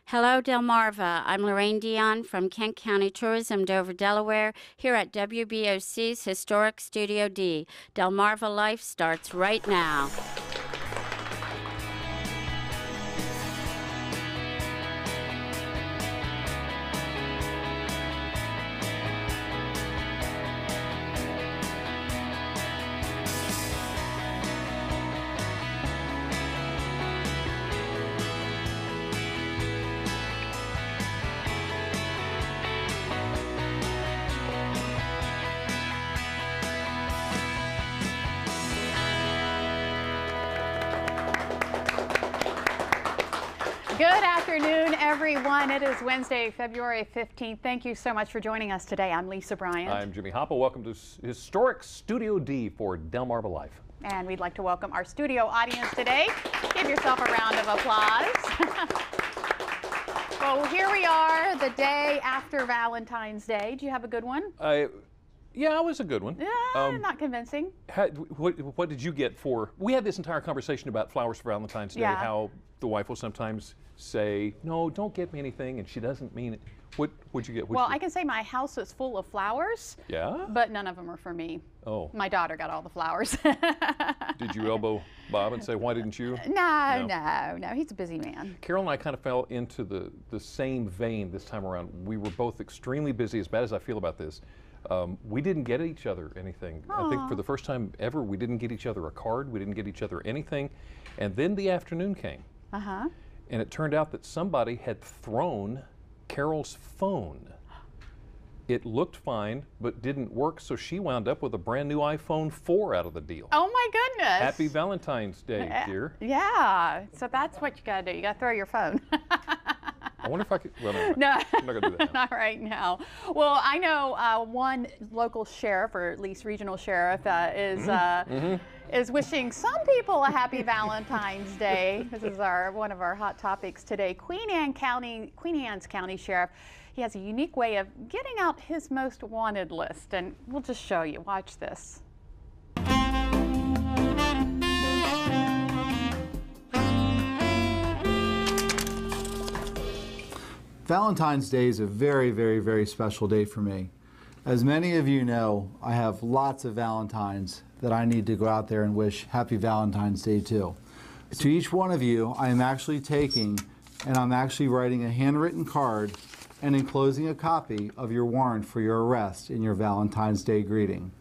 Hello, Delmarva. I'm Lorraine Dion from Kent County Tourism, Dover, Delaware, here at WBOC's Historic Studio D. Delmarva Life starts right now. Good afternoon, everyone. It is Wednesday, February 15th. Thank you so much for joining us today. I'm Lisa Bryant. I'm Jimmy Hoppa. Welcome to Historic Studio D for Delmarva Life. And we'd like to welcome our studio audience today. Give yourself a round of applause. Well, here we are, the day after Valentine's Day. Do you have a good one? Yeah, it was a good one. Not convincing. What did you get for? We had this entire conversation about flowers for Valentine's Day. Yeah. How the wife will sometimes say, "No, don't get me anything," and she doesn't mean it. What'd you get? Well, I can say my house is full of flowers. Yeah. But none of them are for me. Oh. My daughter got all the flowers. Did you elbow Bob and say, "Why didn't you?" No. He's a busy man. Carol and I kind of fell into the same vein this time around. We were both extremely busy. As bad as I feel about this. We didn't get each other anything. Aww. I think for the first time ever, we didn't get each other a card. We didn't get each other anything. And then the afternoon came. Uh-huh. And it turned out that somebody had thrown Carol's phone. It looked fine, but didn't work, so she wound up with a brand new iPhone 4 out of the deal. Oh my goodness. Happy Valentine's Day, dear. Yeah, so that's what you gotta do. You gotta throw your phone. I wonder if I could, well, no, I'm not gonna do that now. Not right now. Well, I know one local sheriff, or at least regional sheriff, is wishing some people a happy Valentine's Day. This is one of our hot topics today. Queen Anne's County Sheriff, he has a unique way of getting out his most wanted list, and we'll just show you. Watch this. Valentine's Day is a very, very, very special day for me. As many of you know, I have lots of Valentines that I need to go out there and wish Happy Valentine's Day to. To each one of you, I am actually taking and I'm actually writing a handwritten card and enclosing a copy of your warrant for your arrest in your Valentine's Day greeting.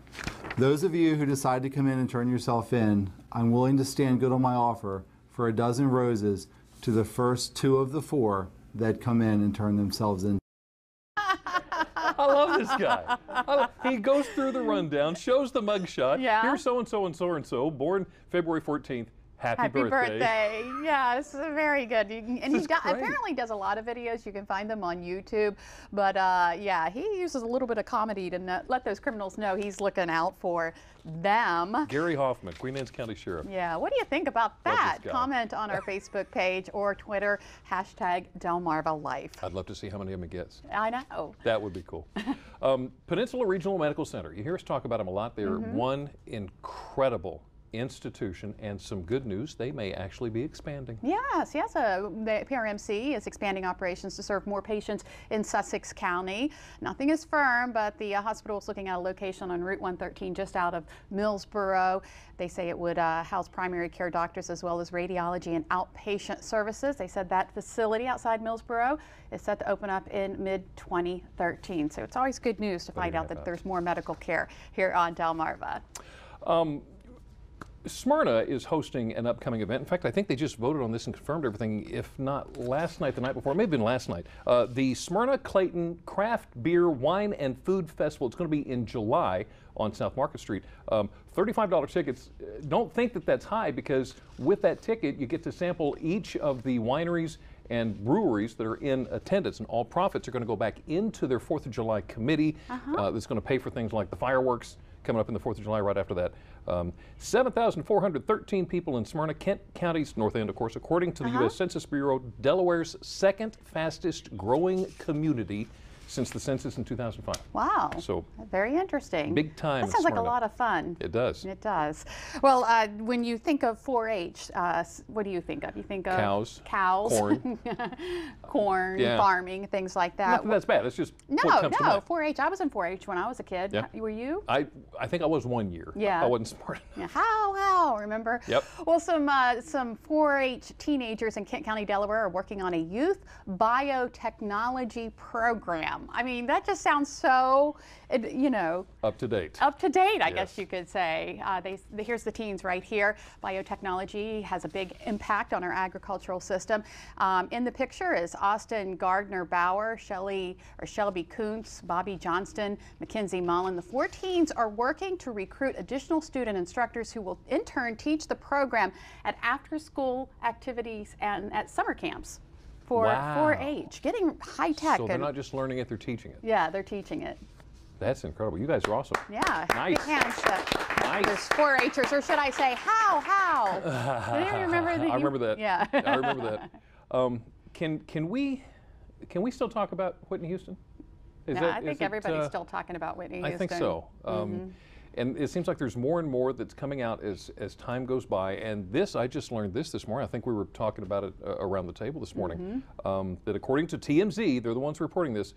Those of you who decide to come in and turn yourself in, I'm willing to stand good on my offer for a dozen roses to the first 2 of the 4 that come in and turn themselves in. I love this guy. He goes through the rundown, shows the mugshot. Yeah. Here's so-and-so and so-and-so, born February 14th. Happy birthday. Yes, very good. And he great. apparently does a lot of videos. You can find them on YouTube. But yeah, he uses a little bit of comedy to let those criminals know he's looking out for them. Gary Hoffman, Queen Anne's County Sheriff. Yeah, what do you think about that? this guy. Comment on our Facebook page or Twitter, #DelmarvaLife. I'd love to see how many of them he gets. I know. That would be cool. Peninsula Regional Medical Center. You hear us talk about them a lot. They're one incredible institution, and some good news, they may actually be expanding. Yes. The PRMC is expanding operations to serve more patients in Sussex County. Nothing is firm, but the hospital is looking at a location on Route 113 just out of Millsboro. They say it would house primary care doctors as well as radiology and outpatient services. They said that facility outside Millsboro is set to open up in mid-2013. So it's always good news to find out that there's more medical care here on Delmarva. Smyrna is hosting an upcoming event. In fact, I think they just voted on this and confirmed everything, if not last night, the night before. It may have been last night. The Smyrna Clayton Craft Beer, Wine, and Food Festival. It's going to be in July on South Market Street. $35 tickets. Don't think that that's high, because with that ticket, you get to sample each of the wineries and breweries that are in attendance, and all profits are going to go back into their 4th of July committee that's going to pay for things like the fireworks coming up in the 4th of July right after that. 7,413 people in Smyrna, Kent County's North End, of course, according to the U.S. Census Bureau, Delaware's second fastest growing community. since the census in 2005. Wow. So very interesting. big time. That sounds like a Smyrna. lot of fun. It does. It does. Well, when you think of 4-H, what do you think of? You think of Cows, corn, corn, Yeah. farming, things like that. Nothing that's bad. It's just what No, comes to no, mind. 4-H. I was in 4-H when I was a kid. Yeah. Were you? I think I was 1 year. Yeah. I wasn't smart enough. Yeah, how, remember? Yep. Well, some 4-H teenagers in Kent County, Delaware are working on a youth biotechnology program. I mean, that just sounds so, you know. Up to date. Up to date, I Yes. guess you could say. Here's the teens right here. Biotechnology has a big impact on our agricultural system. In the picture is Austin Gardner Bauer, Shelby Kuntz, Bobby Johnston, Mackenzie Mullen. The 4 teens are working to recruit additional student instructors who will in turn teach the program at after-school activities and at summer camps for Wow. 4-H. Getting high tech. So they're not just learning it, they're teaching it. Yeah, they're teaching it. That's incredible. You guys are awesome. Yeah. Nice. Big hands to Nice. those 4-Hers, or should I say, how? Do you remember I remember that. Yeah. I remember that. Can we still talk about Whitney Houston? I think everybody's still talking about Whitney Houston. I think so. And it seems like there's more and more that's coming out as time goes by. And this, I just learned this morning. I think we were talking about it around the table this morning. That according to TMZ, they're the ones reporting this,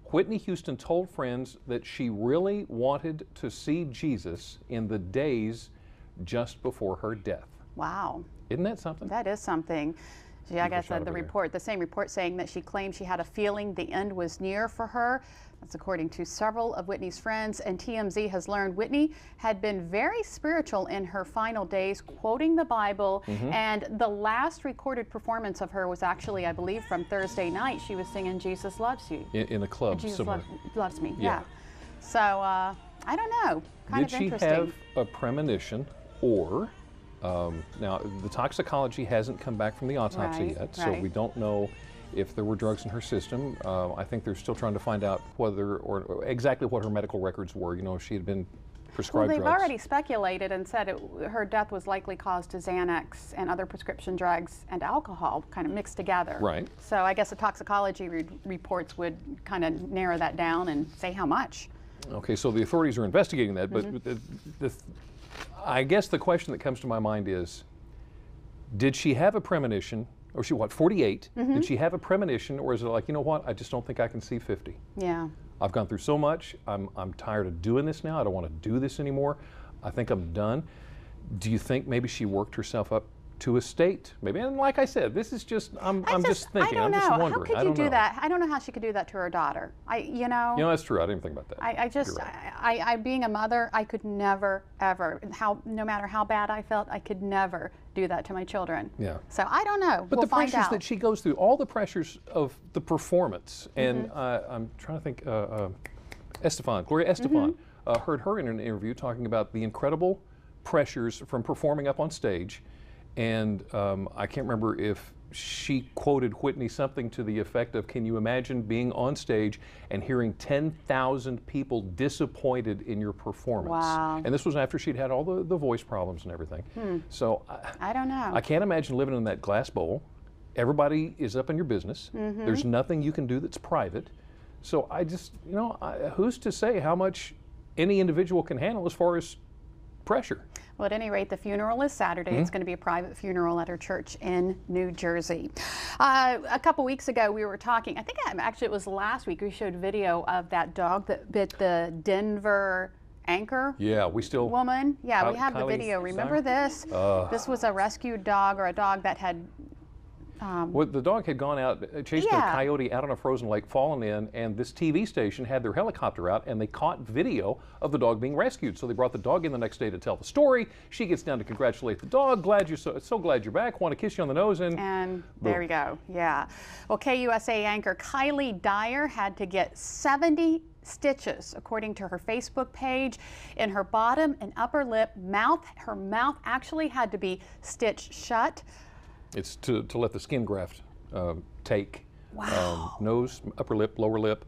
Whitney Houston told friends that she really wanted to see Jesus in the days just before her death. Wow. Isn't that something? That is something. Yeah, I guess shot the over there. the same report saying that she claimed she had a feeling the end was near for her. That's according to several of Whitney's friends, and TMZ has learned Whitney had been very spiritual in her final days, quoting the Bible, and the last recorded performance of her was actually, I believe, from Thursday night. She was singing Jesus Loves You. In a club Jesus somewhere. loves me, Yeah. yeah. So, I don't know, kind Did of she interesting. have a premonition, or now the toxicology hasn't come back from the autopsy Right, yet, so right. we don't know if there were drugs in her system. I think they're still trying to find out whether or exactly what her medical records were. You know, if she had been Well, prescribed they've drugs. already speculated and said her death was likely caused to Xanax and other prescription drugs and alcohol kind of mixed together. Right. So I guess the toxicology reports would kind of narrow that down and say how much. Okay, so the authorities are investigating that, but I guess the question that comes to my mind is, did she have a premonition, or she, 48? Did she have a premonition, or is it like, you know what, I just don't think I can see 50? Yeah. I've gone through so much, I'm tired of doing this now, I don't want to do this anymore, I think I'm done. Do you think maybe she worked herself up to a state? Maybe, and like I said, this is just, I'm just thinking, I don't I'm know. just wondering. How could you do that? I don't know how she could do that to her daughter. You know, that's true, I didn't think about that. I just, You're right. I being a mother, I could never, ever, no matter how bad I felt, I could never do that to my children. Yeah. So I don't know. But we'll the find pressures out. that she goes through, all the pressures of the performance, and I'm trying to think, Gloria Estefan, heard her in an interview talking about the incredible pressures from performing up on stage, and I can't remember if she quoted Whitney something to the effect of, can you imagine being on stage and hearing 10,000 people disappointed in your performance? Wow. And this was after she'd had all the voice problems and everything. So I don't know. I can't imagine living in that glass bowl. Everybody is up in your business. There's nothing you can do that's private. So I just, who's to say how much any individual can handle as far as pressure? Well, at any rate, the funeral is Saturday. It's going to be a private funeral at her church in New Jersey. A couple weeks ago, we were talking, I think actually it was last week, we showed video of that dog that bit the Denver anchor Yeah, we still. woman. Yeah, we have the Kylie video. Remember this? This was a rescued dog, or a dog that had Well, the dog had gone out, chased a Yeah. coyote out on a frozen lake, fallen in, and this TV station had their helicopter out, and they caught video of the dog being rescued. So they brought the dog in the next day to tell the story. She gets down to congratulate the dog. Glad you're so glad you're back. Want to kiss you on the nose, and there boom. we go. Yeah. Well, KUSA anchor Kylie Dyer had to get 70 stitches, according to her Facebook page, in her bottom and upper lip, mouth. Her mouth actually had to be stitched shut. It's to let the skin graft take. Wow. Nose, upper lip, lower lip.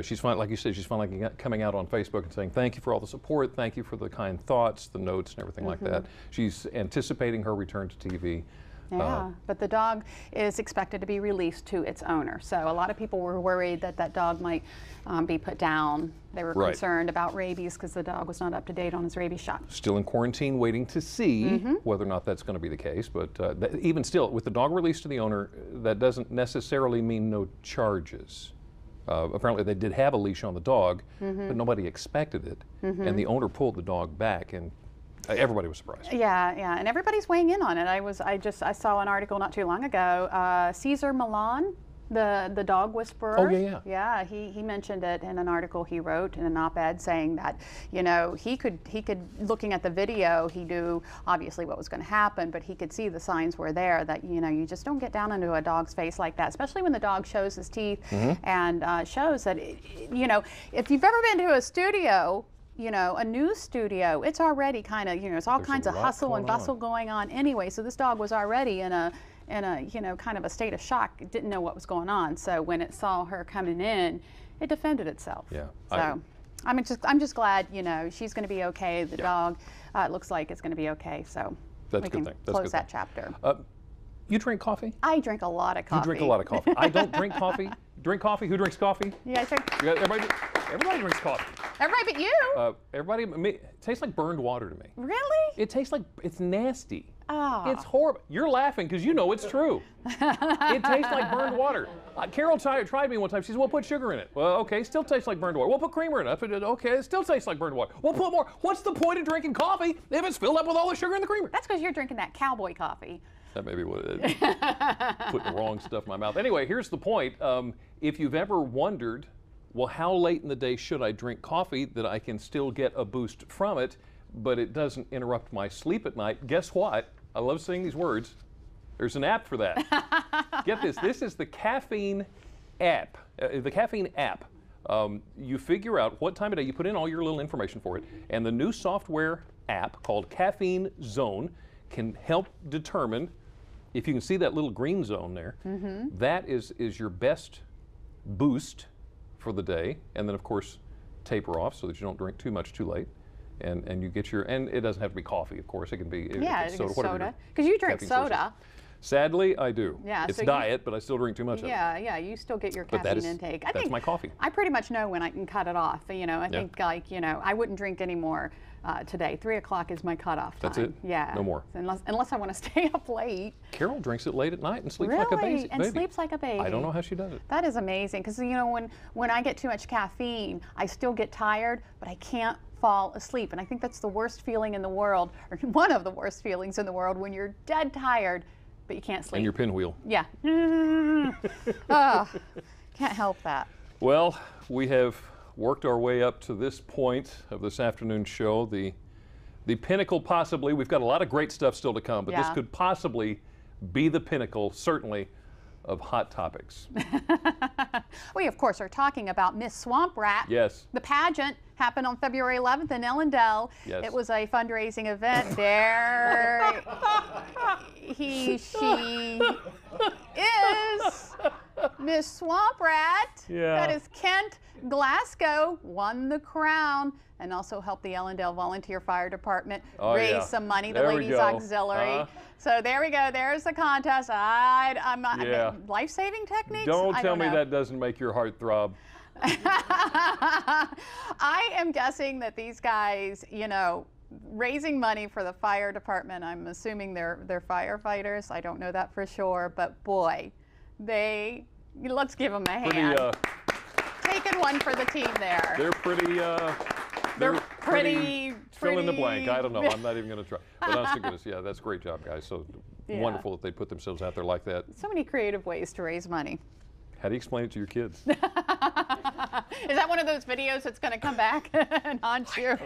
She's fine, like you said, she's finally coming out on Facebook and saying, thank you for all the support, thank you for the kind thoughts, the notes and everything like that. She's anticipating her return to TV. Yeah, but the dog is expected to be released to its owner. So a lot of people were worried that that dog might be put down. They were concerned about rabies because the dog was not up to date on his rabies shot. Still in quarantine, waiting to see whether or not that's going to be the case. But even still, with the dog released to the owner, that doesn't necessarily mean no charges. Apparently they did have a leash on the dog, but nobody expected it. And the owner pulled the dog back, and everybody was surprised. Yeah, and everybody's weighing in on it. I saw an article not too long ago. Caesar Milan, the dog whisperer. Oh, yeah. Yeah, he mentioned it in an article he wrote in an op-ed, saying that, you know, he could looking at the video, he knew obviously what was going to happen, but he could see the signs were there that, you know, you just don't get down into a dog's face like that, especially when the dog shows his teeth and shows that, you know, if you've ever been to a studio, you know, a news studio, it's already kind of, you know, it's all kinds of hustle and bustle going on anyway. So this dog was already in a, you know, kind of a state of shock. It didn't know what was going on. So when it saw her coming in, it defended itself. Yeah. So I'm just glad, you know, she's going to be okay. The dog, it looks like it's going to be okay. So that's we a good can thing. That's close that chapter. You drink coffee? I drink a lot of coffee. You drink a lot of coffee. I don't drink coffee. Drink coffee? Who drinks coffee? Yeah, I drink. Everybody drinks coffee. Everybody but you. It tastes like burned water to me. Really? It tastes like, it's nasty. Oh. It's horrible. You're laughing because you know it's true. It tastes like burned water. Carol tried me one time. She said, "Well, put sugar in it." Well, okay, still tastes like burned water. We'll put creamer in it. Okay, it still tastes like burned water. We'll put more. What's the point of drinking coffee if it's filled up with all the sugar and the creamer? That's because you're drinking that cowboy coffee. That may be what it is. Putting the wrong stuff in my mouth. Anyway, here's the point. If you've ever wondered, well, how late in the day should I drink coffee that I can still get a boost from it, but it doesn't interrupt my sleep at night? Guess what? I love saying these words. There's an app for that. Get this. This is the Caffeine app. The Caffeine app. You figure out what time of day, you put in all your little information for it, and the new software app called Caffeine Zone can help determine, if you can see that little green zone there, that is your best boost for the day, and then of course taper off so that you don't drink too much too late. And you get your, and it doesn't have to be coffee, of course. It can be soda. Because you drink soda. Sadly, I do. Yeah, it's diet, but I still drink too much of it. Yeah, you still get your caffeine intake. I think my coffee. I pretty much know when I can cut it off. You know, I think, like, you know, I wouldn't drink anymore today. 3 o'clock is my cutoff time. That's it? Yeah. No more. Unless I want to stay up late. Carol drinks it late at night and sleeps really? like a baby. And sleeps like a baby. I don't know how she does it. That is amazing, because, you know, when I get too much caffeine, I still get tired, but I can't fall asleep. And I think that's the worst feeling in the world, or one of the worst feelings in the world, when you're dead tired, but you can't sleep. And your pinwheel. Yeah. Can't help that. Well, we have worked our way up to this point of this afternoon's show, the pinnacle possibly. We've got a lot of great stuff still to come, but this could possibly be the pinnacle, certainly, of Hot Topics. We, of course, are talking about Miss Swamp Rat. Yes. The pageant happened on February 11th in Ellendale. Yes. It was a fundraising event. There she is. Miss Swamp Rat. Yeah. That is Kent Glasgow, won the crown, and also helped the Ellendale Volunteer Fire Department raise some money, the Ladies Auxiliary. So there we go. There's the contest. I'm life-saving techniques? Don't tell me that doesn't make your heart throb. I am guessing that these guys, you know, raising money for the fire department, I'm assuming they're firefighters. I don't know that for sure, but boy, let's give them a hand. Taking one for the team there. They're pretty fill in the blank. I don't know. I'm not even going to try. But honest to goodness, yeah, that's a great job, guys. So wonderful that they put themselves out there like that. So many creative ways to raise money. How do you explain it to your kids? Is that one of those videos that's going to come back and haunt you?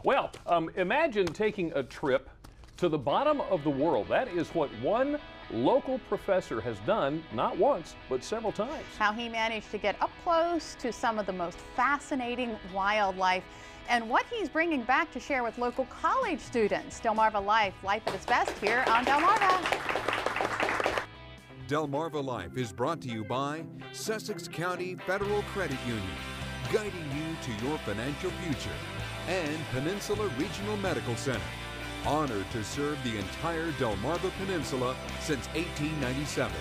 Well, imagine taking a trip to the bottom of the world. That is what one local professor has done, not once, but several times. How he managed to get up close to some of the most fascinating wildlife, and what he's bringing back to share with local college students. Delmarva Life at its best here on Delmarva. Delmarva Life is brought to you by Sussex County Federal Credit Union, guiding you to your financial future, and Peninsula Regional Medical Center. Honored to serve the entire Delmarva Peninsula since 1897.